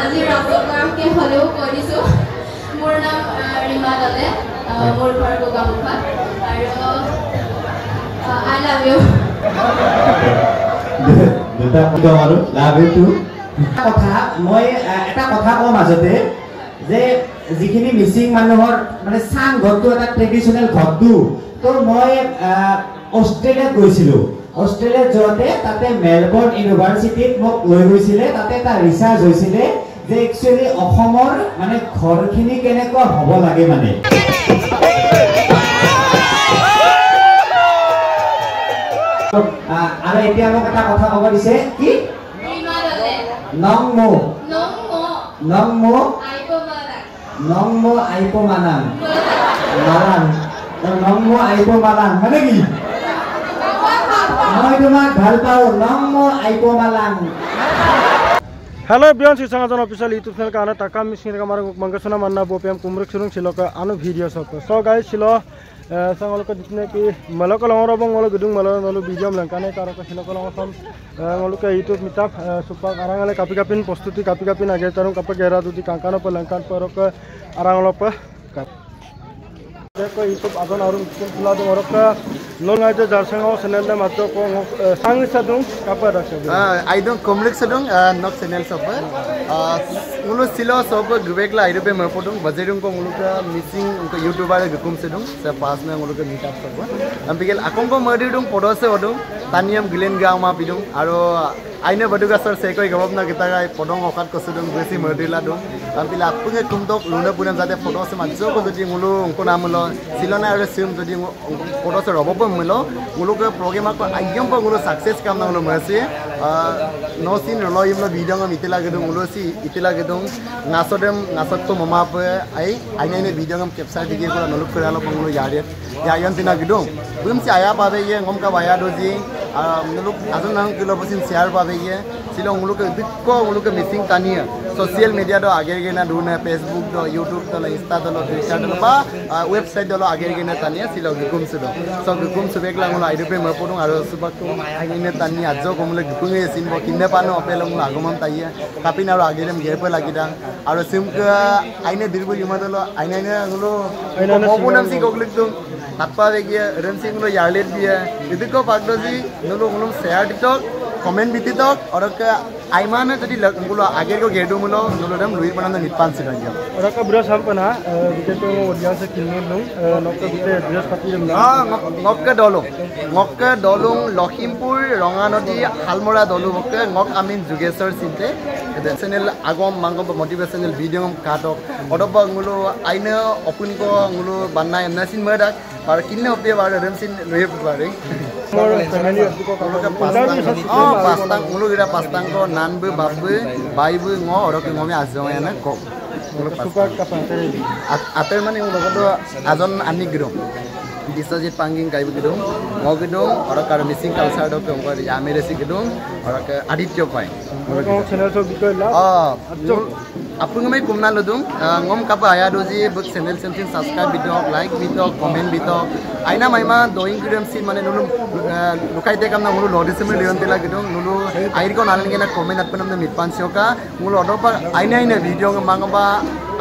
আজি ৰাজগৰাকী হ'লেও কৈ দিছোঁ মোৰ নাম ৰীমা দলে মোৰ ঘৰ গোগামুখত আৰু আই লাভ ইউ দুটা কম আৰু লাভ ইউ টু কথা মই এটা কথা কওঁ মাজতে যে যিখিনি মিচিং মানুহৰ মানে চাং ঘৰটো এটা ট্ৰেডিশ্যনেল ঘৰটো তো মই অষ্ট্ৰেলিয়াত গৈছিলোঁ অষ্ট্ৰেলিয়াত যোৱাতে তাতে মেলবৰ্ণ ইউনিভাৰ্চিটিত মোক লৈ গৈছিলে তাতে এটা ৰিচাৰ্চ হৈছিলে যে একচুৱেলি অসমৰ মানে ঘৰখিনি কেনেকুৱা হ'ব লাগে মানে আৰু এতিয়া মোক এটা কথা ক'ব দিছে কি নংমো আইপো মানাং নংমো আইপো মালাং মানে কি মই তোমাক ভাল পাওঁ নংমো আইপো মালাং Hello, Beyond Sisangajan official YouTube channel kana takam miskin kamara mangasana manna bopiam kumruk surung siloka anu video sop. So guys silo sangol ko ditne ki malaka longro bang ngolo gedung malo video langkane karo ko siloko longsom ngolo ke YouTube mitap supak arangale kapi kapin postuti kapi kapin age tarung kapak gera duti kankano pelangkan porok arangolo pa देखो YouTube अगन और खुला दो और का लोग आज जारसंग और चैनल में मात्र को सांग सदुं कापर रखे आई डोंट कमलिक सदुं नॉट चैनल सब उलो सिलो सब गुबेकला आई रुपे मरपोदुं बजेरुं को उलो का मिसिंग उनको यूट्यूबर गुकुम सदुं से पास में उलो का मीटअप सब अम्पिकल अकों को मर्दिदुं पडोसे ओदुं तानियम गिलेन गांव मा पिदुं आरो आइने बडुगा सर सेकोय गबना गितागा पडों अकात कसुदुं बेसी मर्दिला दुं अम्पिला अपुगे कुमतक लुना पुना जाते पडोसे मानसो को जदि उलो उनको नाम लो सिलोना और सिम जदि पडोसे रबब मिलो उलो के प्रोग्राम को आयम पर उलो सक्सेस काम ना उलो मसे नो सीन लो इमलो वीडियो में इतला गदुं उलो सी इतला गदुं नासोदम नासत तो ममा पे आइने वीडियो में कैप्चर दिगे को नलुक करालो पंगलो यारे यायन तिना गदुं बुम से आया पाबे ये ngom का वाया दोजी नलुक आजन नाम किलो पसिन शेयर पाबे ये सिलो उलो के बिको उलो के मिसिंग तानिया सोशल मीडिया दो आगे गेना दुने फेसबुक दो यूट्यूब दो इंस्टा दो ट्विटर दो बा वेबसाइट दो आगे गेना तानिया सिलो गुकुम सुदो सो गुकुम सुबेकला उलो आइदो पे मरपोदुं आरो सुबाकु आइने तानि आजो कोमले गुकुंगे सिनबो किन्ने पानो अपेलो उलो आगमन ताइया कापिन आरो आगेरम गेरपे लागिदा आरो सिमका आइने दिरबु युमादलो आइने उलो कोबुनाम सि गोगलिक दुं नापा वेगिया रनसिंग उलो यारलेट बिया इदिको पागदोजी नुलो उलो शेयर टिकटॉक कमेंट बितिटॉक और का आइमाने जदि उलो आगे को गेडो मुलो नुलोदम लुइ बनाना निपान सिगायो और का बुरा साल पना बिते तो ओडिया से किलनो नुं नक्का बिते ड्रेस पाती ना ngokka dolung Lakhimpur রঙানদী হালমরা দলু মক্কে ngok Amin যুগেশ্বর সিনতে channel agom mangom motivational video katok odoba ngulo aina opun ko ngulo banna nasin madak par kinne opye bar remsin loye bare mor family ko pastang ngulo gira pastang ko nanbe babbe baibe ngo orok ngomi azong yana ko super kapante ater mane ngulo ko ajon ani giro Biswajit Pangging kai gedung ngo gedung orang karo missing culture do ke ngor yamere si gedung orang ke Aditya pai orang channel so bikoi la apung mai kumna lodung ngom kapa aya doji buk channel something subscribe video like video comment video aina maima doing gram si mane nulu lukai te kamna nulu notice me leon tela gedung nulu air ko nalan gena comment atpanam na mitpan sioka nulu odopa aina video mangaba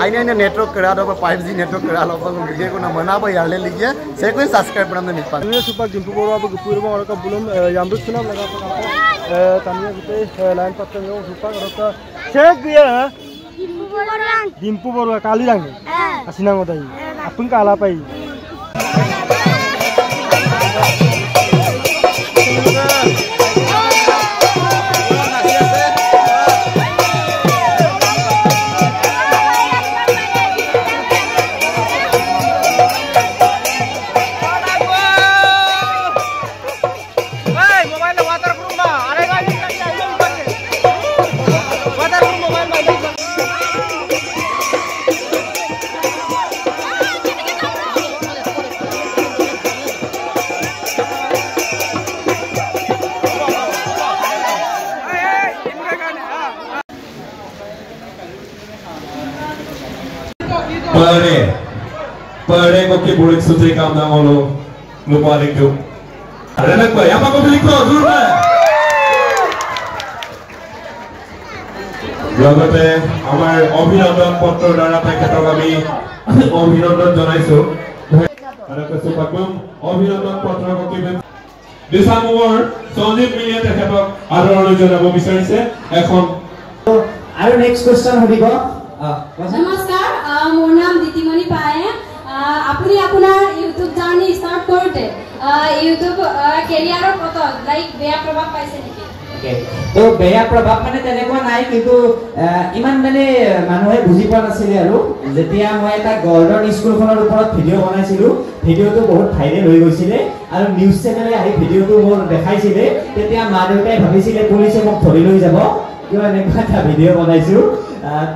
aina network kara do 5G network kara lo bang video ko na mana ba yarle ligia se ko subscribe panam na mitpan ये super जिंपु बोरो अब गुपुर बो और का बुलम यामरुत सुना लगा तो तानिया बिते line पत्ते यो सुपर और का चेक दिया जिंपु बोरो काली रंग असिना मोदाई अपन काला पाई Pare ko ke bulik sutri kam na ngolo lupa likdu ada nak ba yang apa ko likdu dulu ba লগতে আমাৰ অভিনন্দন পত্ৰৰ দ্বাৰা তেখেতক আমি অভিনন্দন জনাইছোঁ আৰু কৈছোঁ পাকম অভিনন্দন পত্ৰ কপিবে দিছামৰ সঞ্জীৱ মিলিয়ে তেখেতক আদৰণি জনাব বিচাৰিছে এখন আৰু নেক্সট কোৱেশ্চন সুধিব নমস্কাৰ মোৰ নাম দিতিমণি পায়ে আপুনি আপোনাৰ ইউটিউব জাৰ্নি ষ্টাৰ্ট কৰোঁতে ইউটিউব কেৰিয়াৰৰ ওপৰত লাইক বেয়া প্ৰভাৱ পাইছে নেকি তো বেয়া প্ৰভাৱ মানে তেনেকুৱা নাই কিন্তু ইমান মানে মানুহে বুজি পোৱা নাছিলে আৰু যেতিয়া মই এটা গৰ্ডন স্কুলখনৰ ওপৰত ভিডিঅ' বনাইছিলোঁ ভিডিঅ'টো বহুত ভাইৰেল হৈ গৈছিলে আৰু নিউজ চেনেলে আহি ভিডিঅ'টো মোৰ দেখাইছিলে তেতিয়া মা দেউতাই ভাবিছিলে পুলিচে মোক ধৰি লৈ যাব কিয় এনেকুৱা এটা ভিডিঅ' বনাইছোঁ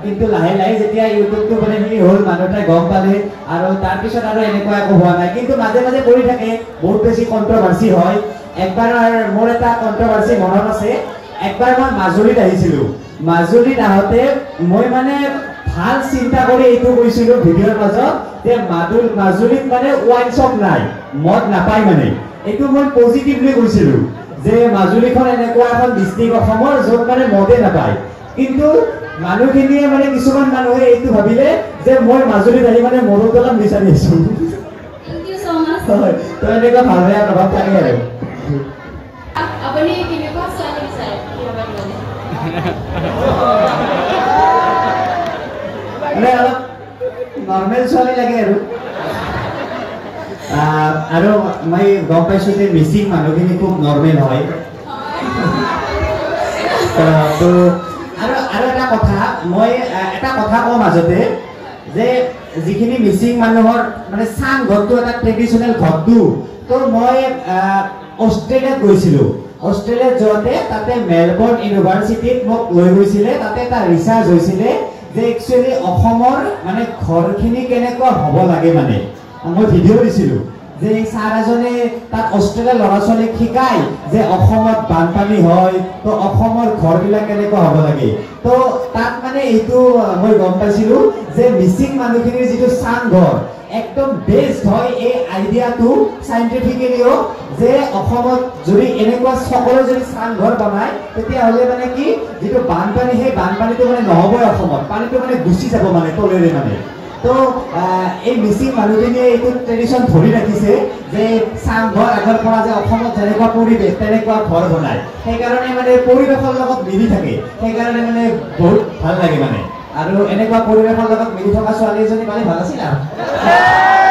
কিন্তু লাহে লাহে যেতিয়া ইউটিউবটো মানে হ'ল মানুহে গম পালে আৰু তাৰপিছত আৰু এনেকুৱা একো হোৱা নাই কিন্তু মাজে মাজে কৰি থাকে বহুত বেছি কণ্ট্ৰভাৰ্চি হয় একবাৰ মোৰ এটা কণ্ট্ৰভাৰ্চি মনত আছে একবাৰ মই মাজুলীত আহিছিলোঁ মাজুলীত আহোঁতে মই মানে ভাল চিন্তা কৰি এইটো কৈছিলোঁ ভিডিঅ'ৰ মাজত যে মাজুলীত মানে ৱাইন শ্বপ নাই মদ নাপায় মানে এইটো মই পজিটিভলি কৈছিলোঁ যে মাজুলীখন এনেকুৱা এখন ডিষ্ট্ৰিক্ট অসমৰ য'ত মানে মদে নাপায় কিন্তু মানুহখিনিয়ে মানে কিছুমান মানুহে এইটো ভাবিলে যে মই মাজুলীত আহি মানে মদৰ দলং বিচাৰি আছোঁ তো এনেকুৱা ভাল বেয়া প্ৰভাৱ থাকে আৰু আপুনি কেনেকুৱা ছোৱালী বিচাৰে মানে অলপ নৰ্মেল ছোৱালী লাগে আৰু মই গম পাইছোঁ যে মিচিং মানুহখিনি খুব নৰ্মেল হয় তো আৰু এটা কথা মই এটা কথা কওঁ মাজতে যে যিখিনি মিচিং মানুহৰ মানে চাং ঘৰটো এটা ট্ৰেডিশ্যনেল ঘৰটো তো মই অষ্ট্ৰেলিয়াত গৈছিলোঁ অষ্ট্ৰেলিয়াত যোৱাতে তাতে মেলবৰ্ণ ইউনিভাৰ্চিটিত মোক লৈ গৈছিলে তাতে এটা ৰিচাৰ্চ হৈছিলে যে একচুৱেলি অসমৰ মানে ঘৰখিনি কেনেকুৱা হ'ব লাগে মানে মই ভিডিঅ' দিছিলোঁ যে ছাৰ এজনে তাত অষ্ট্ৰেলিয়াৰ ল'ৰা ছোৱালীক শিকায় যে অসমত বানপানী হয় তো অসমৰ ঘৰবিলাক কেনেকুৱা হ'ব লাগে তো তাত মানে এইটো মই গম পাইছিলোঁ যে মিচিং মানুহখিনিৰ যিটো চাং ঘৰ একদম বেষ্ট হয় এই আইডিয়াটো চাইণ্টিফিকেলিও যে অসমত যদি এনেকুৱা সকলো যদি চাং ঘৰ বনায় তেতিয়াহ'লে মানে কি যিটো বানপানী সেই বানপানীটো মানে নহ'বই অসমত পানীটো মানে গুচি যাব মানে তলেৰে মানে তো এই মিচিং মানুহখিনিয়ে এইটো ট্ৰেডিশ্যন ধৰি ৰাখিছে যে চাংঘৰ আগৰ পৰা যে অসমত যেনেকুৱা পৰিৱেশ তেনেকুৱা ঘৰ বনায় সেইকাৰণে মানে পৰিৱেশৰ লগত মিলি থাকে সেইকাৰণে মানে বহুত ভাল লাগে মানে আৰু এনেকুৱা পৰিৱেশৰ লগত মিলি থকা ছোৱালী এজনী পালে ভাল আছিল আৰু